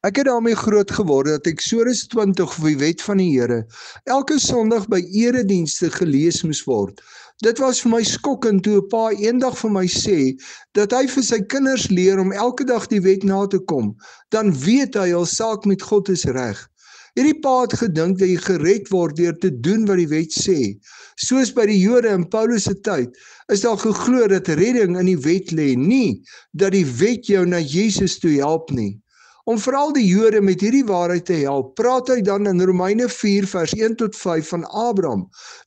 Ek het daarmee groot geword dat Eksodus 20 vir die wet van die Here elke Sondag by eredienste gelees moes word. Dit was vir my skokkend toe 'n pa eendag vir my sê dat hy vir sy kinders leer om elke dag die wet na te kom. Dan weet hy al saak met God is reg. Hierdie pa het gedink dat jy gered word deur te doen wat die wet sê. Soos by die Jode in Paulus se tyd, is daar geglo dat redding in die wet lê, nie dat die wet jou na Jesus toe help nie. Om veral die Jode met hierdie waarheid te help, praat hy dan in Romeine 4 vers 1 tot 5 van Abraham,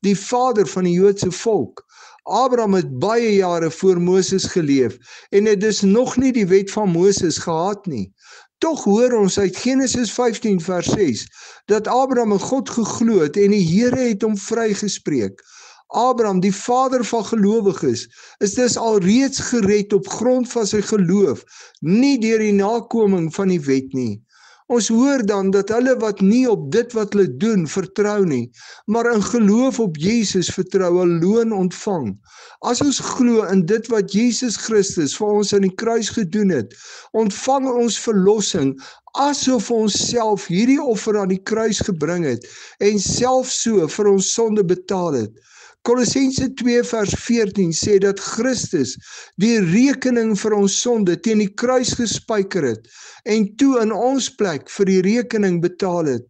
die vader van die Joodse volk. Abraham het baie jare voor Moses geleef en het dus nog nie die wet van Moses gehad nie. Tog hoor ons uit Genesis 15 vers 6 dat Abraham in God geglo het en die Here het hom vrygespreek. Abraham, die vader van gelowiges, is dus alreeds gered op grond van sy geloof, nie deur die nakoming van die wet nie. Ons hoor dan dat hulle wat nie op dit wat hulle doen vertrou nie, maar in geloof op Jesus vertrou 'n loon ontvang. As ons glo in dit wat Jesus Christus vir ons aan die kruis gedoen het, ontvang ons verlossing asof ons self hierdie offer aan die kruis gebring het en self so vir ons sonde betaal het. Kolossense 2 vers 14 sê dat Christus die rekening vir ons sonde teen die kruis gespyker het en toe in ons plek vir die rekening betaal het.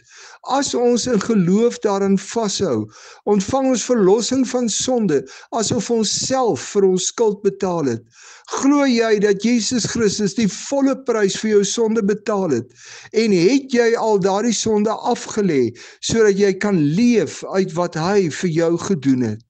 As ons in geloof daarin vashou, ontvang ons verlossing van sonde asof ons self vir ons skuld betaal het. Glo jy dat Jesus Christus die volle prys vir jou sonde betaal het en het jy al daardie sonde afgelê sodat jy kan leef uit wat hy vir jou gedoen het?